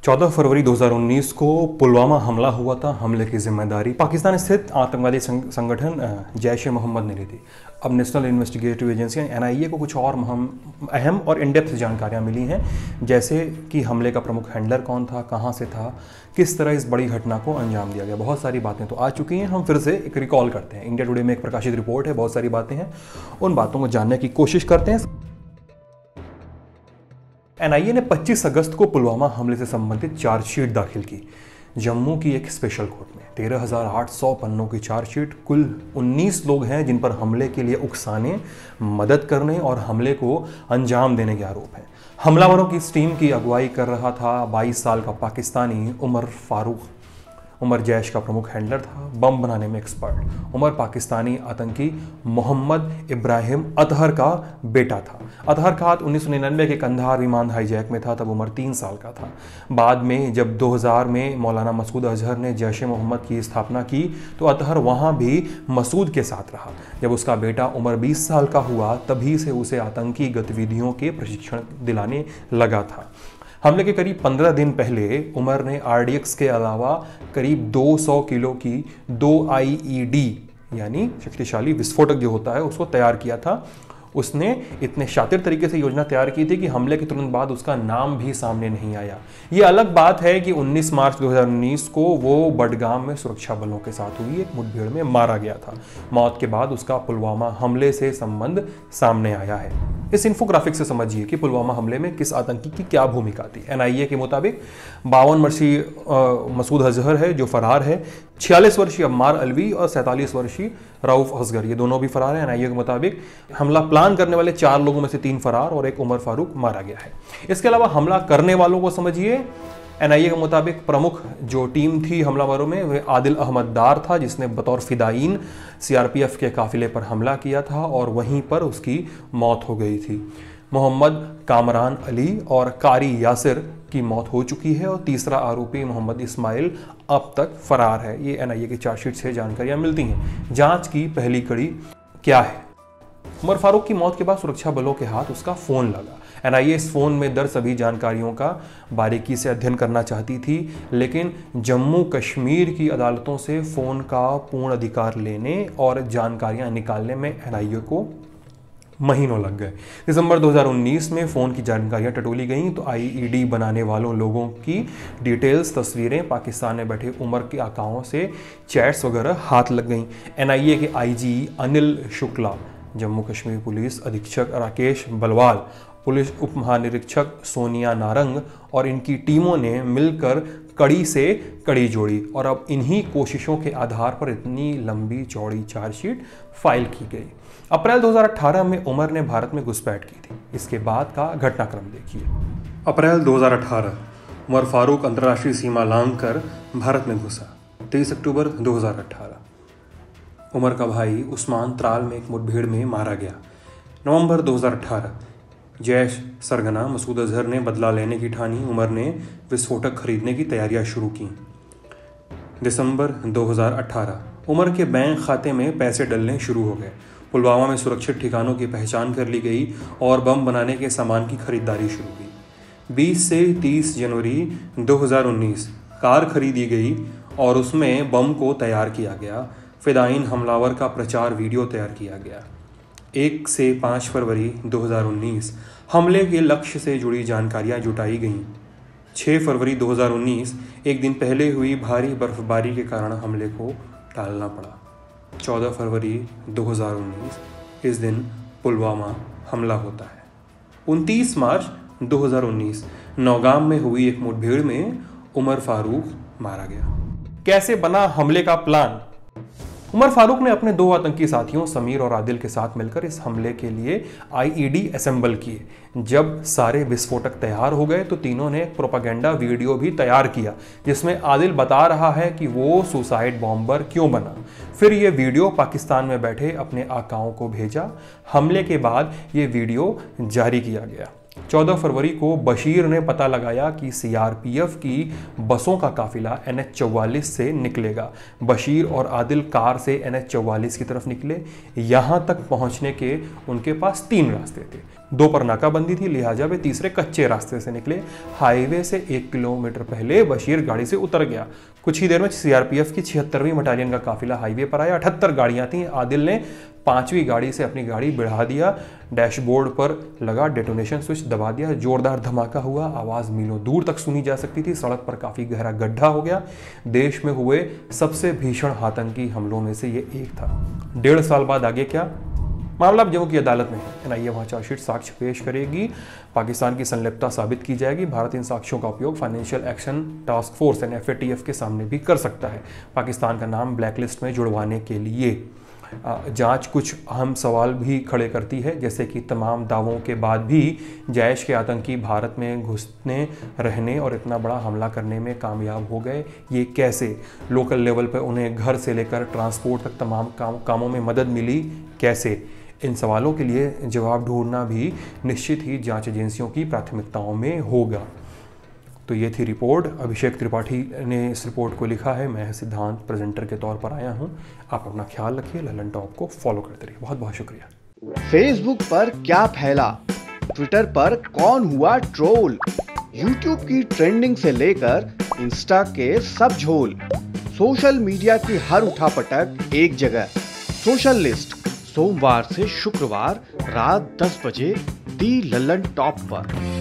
14 फरवरी 2019 को पुलवामा हमला हुआ था। हमले की जिम्मेदारी पाकिस्तान स्थित आतंकवादी संगठन जैश ए मोहम्मद ने ली थी। अब नेशनल इन्वेस्टिगेटिव एजेंसी एनआईए को कुछ और अहम और इनडेप्थ जानकारियां मिली हैं, जैसे कि हमले का प्रमुख हैंडलर कौन था, कहां से था, किस तरह इस बड़ी घटना को अंजाम दिया गया। बहुत सारी बातें तो आ चुकी हैं, हम फिर से एक रिकॉल करते हैं। इंडिया टुडे में एक प्रकाशित रिपोर्ट है, बहुत सारी बातें हैं, उन बातों को जानने की कोशिश करते हैं। एनआईए ने 25 अगस्त को पुलवामा हमले से संबंधित चार्जशीट दाखिल की जम्मू की एक स्पेशल कोर्ट में। 13,800 पन्नों की चार्जशीट। कुल 19 लोग हैं जिन पर हमले के लिए उकसाने, मदद करने और हमले को अंजाम देने के आरोप हैं। हमलावरों की इस टीम की अगुवाई कर रहा था 22 साल का पाकिस्तानी उमर फारूक। उमर जैश का प्रमुख हैंडलर था, बम बनाने में एक्सपर्ट। उमर पाकिस्तानी आतंकी मोहम्मद इब्राहिम अतहर का बेटा था। अतहर का हाथ 1999 के कंधार विमान हाईजैक में था, तब उमर 3 साल का था। बाद में जब 2000 में मौलाना मसूद अजहर ने जैश ए मोहम्मद की स्थापना की तो अतहर वहाँ भी मसूद के साथ रहा। जब उसका बेटा उमर 20 साल का हुआ तभी से उसे आतंकी गतिविधियों के प्रशिक्षण दिलाने लगा था। हमले के करीब 15 दिन पहले उमर ने आरडीएक्स के अलावा करीब 200 किलो की 2 आईईडी यानी शक्तिशाली विस्फोटक जो होता है उसको तैयार किया था। उसने इतने शातिर तरीके से योजना तैयार की थी कि हमले के तुरंत बाद उसका नाम भी सामने नहीं आया। ये अलग बात है कि 19 मार्च 2019 को वो बडगाम में सुरक्षा बलों के साथ हुई एक मुठभेड़ में मारा गया था। मौत के बाद उसका पुलवामा हमले से संबंध सामने आया है। इस इन्फोग्राफिक से समझिए कि पुलवामा हमले में किस आतंकी की क्या भूमिका थी। एनआईए के मुताबिक 52 वर्षीय मसूद अजहर है जो फरार है। 46 वर्षीय अम्मार अलवी और 47 वर्षीय रऊफ असगर, ये दोनों भी फरार हैं। एनआईए के मुताबिक हमला प्लान करने वाले 4 लोगों में से 3 फरार और एक उमर फारूक मारा गया है। इसके अलावा हमला करने वालों को समझिए। एनआईए के मुताबिक प्रमुख जो टीम थी हमलावरों में वह आदिल अहमद दार था, जिसने बतौर फिदायीन सीआरपीएफ के काफिले पर हमला किया था और वहीं पर उसकी मौत हो गई थी। मोहम्मद कामरान अली और कारी यासिर की मौत हो चुकी है और तीसरा आरोपी मोहम्मद इस्माइल अब तक फरार है। ये एनआईए की चार्जशीट से जानकारियां मिलती हैं। जांच की पहली कड़ी क्या है? उमर फारूक की मौत के बाद सुरक्षा बलों के हाथ उसका फोन लगा। एनआईए इस फोन में दर्ज सभी जानकारियों का बारीकी से अध्ययन करना चाहती थी, लेकिन जम्मू कश्मीर की अदालतों से फोन का पूर्ण अधिकार लेने और जानकारियां निकालने में एनआईए को महीनों लग गए। दिसंबर 2019 में फ़ोन की जानकारियां टटोली गईं तो आईईडी बनाने वालों लोगों की डिटेल्स, तस्वीरें, पाकिस्तान में बैठे उमर के आकाओं से चैट्स वगैरह हाथ लग गईं। एनआईए के आईजी अनिल शुक्ला, जम्मू कश्मीर पुलिस अधीक्षक राकेश बलवाल, पुलिस उप महानिरीक्षक सोनिया नारंग और इनकी टीमों ने मिलकर कड़ी से कड़ी जोड़ी और अब इन्हीं कोशिशों के आधार पर इतनी लंबी चौड़ी चार्जशीट फाइल की गई। अप्रैल 2018 में उमर ने भारत में घुसपैठ की थी। इसके बाद का घटनाक्रम देखिए। अप्रैल 2018 उमर फारूक अंतर्राष्ट्रीय सीमा लांघकर भारत में घुसा। 23 अक्टूबर 2018 उमर का भाई उस्मान त्राल में एक मुठभेड़ में मारा गया। नवंबर 2018 जैश सरगना मसूद अजहर ने बदला लेने की ठानी। उमर ने विस्फोटक खरीदने की तैयारियां शुरू की। दिसंबर 2018 उमर के बैंक खाते में पैसे डलने शुरू हो गए। पुलवामा में सुरक्षित ठिकानों की पहचान कर ली गई और बम बनाने के सामान की खरीदारी शुरू हुई। 20 से 30 जनवरी 2019 कार खरीदी गई और उसमें बम को तैयार किया गया। फिदायीन हमलावर का प्रचार वीडियो तैयार किया गया। 1 से 5 फरवरी 2019 हमले के लक्ष्य से जुड़ी जानकारियां जुटाई गईं। 6 फरवरी 2019 एक दिन पहले हुई भारी बर्फबारी के कारण हमले को टालना पड़ा। 14 फरवरी 2019 इस दिन पुलवामा हमला होता है। 29 मार्च 2019 नौगाम में हुई एक मुठभेड़ में उमर फारूक मारा गया। कैसे बना हमले का प्लान? उमर फारूक ने अपने 2 आतंकी साथियों समीर और आदिल के साथ मिलकर इस हमले के लिए आईईडी असेंबल किए। जब सारे विस्फोटक तैयार हो गए तो तीनों ने एक प्रोपेगेंडा वीडियो भी तैयार किया जिसमें आदिल बता रहा है कि वो सुसाइड बॉम्बर क्यों बना। फिर ये वीडियो पाकिस्तान में बैठे अपने आकाओं को भेजा। हमले के बाद ये वीडियो जारी किया गया। 14 फरवरी को बशीर ने पता लगाया कि सीआरपीएफ की बसों का काफिला NH-44 से निकलेगा। बशीर और आदिल कार से NH-44 की तरफ निकले। यहां तक पहुंचने के उनके पास 3 रास्ते थे। 2 पर नाकाबंदी थी, लिहाजा वे तीसरे कच्चे रास्ते से निकले। हाईवे से 1 किलोमीटर पहले बशीर गाड़ी से उतर गया। कुछ ही देर में सीआरपीएफ की 76वीं बटालियन का काफिला हाईवे पर आया। 78 गाड़ियां थीं। आदिल ने 5वीं गाड़ी से अपनी गाड़ी बढ़ा दिया। डैशबोर्ड पर लगा डेटोनेशन स्विच दबा दिया। जोरदार धमाका हुआ। आवाज मीलों दूर तक सुनी जा सकती थी। सड़क पर काफी गहरा गड्ढा हो गया। देश में हुए सबसे भीषण आतंकी हमलों में से ये एक था। 1.5 साल बाद आगे क्या? मामला अब जम्मू की अदालत में है। एनआईए वहां चार्जशीट साक्ष्य पेश करेगी। पाकिस्तान की संलिप्तता साबित की जाएगी। भारत इन साक्ष्यों का उपयोग फाइनेंशियल एक्शन टास्क फोर्स यानी FATF के सामने भी कर सकता है, पाकिस्तान का नाम ब्लैकलिस्ट में जुड़वाने के लिए। जांच कुछ अहम सवाल भी खड़े करती है, जैसे कि तमाम दावों के बाद भी जैश के आतंकी भारत में घुसने, रहने और इतना बड़ा हमला करने में कामयाब हो गए। ये कैसे? लोकल लेवल पर उन्हें घर से लेकर ट्रांसपोर्ट तक तमाम कामों में मदद मिली कैसे? इन सवालों के लिए जवाब ढूंढना भी निश्चित ही जांच एजेंसियों की प्राथमिकताओं में होगा। तो ये थी रिपोर्ट। अभिषेक त्रिपाठी ने इस रिपोर्ट को लिखा है। मैं सिद्धांत प्रेजेंटर के तौर पर आया हूँ। आप अपना ख्याल रखिए। ललन टॉप को फॉलो करते रहिए। बहुत बहुत शुक्रिया। फेसबुक पर क्या फैला, ट्विटर पर कौन हुआ ट्रोल, यूट्यूब की ट्रेंडिंग से लेकर इंस्टा के सब झोल, सोशल मीडिया की हर उठापटक एक जगह। सोशल लिस्ट सोमवार से शुक्रवार रात 10 बजे दी ललन टॉप पर।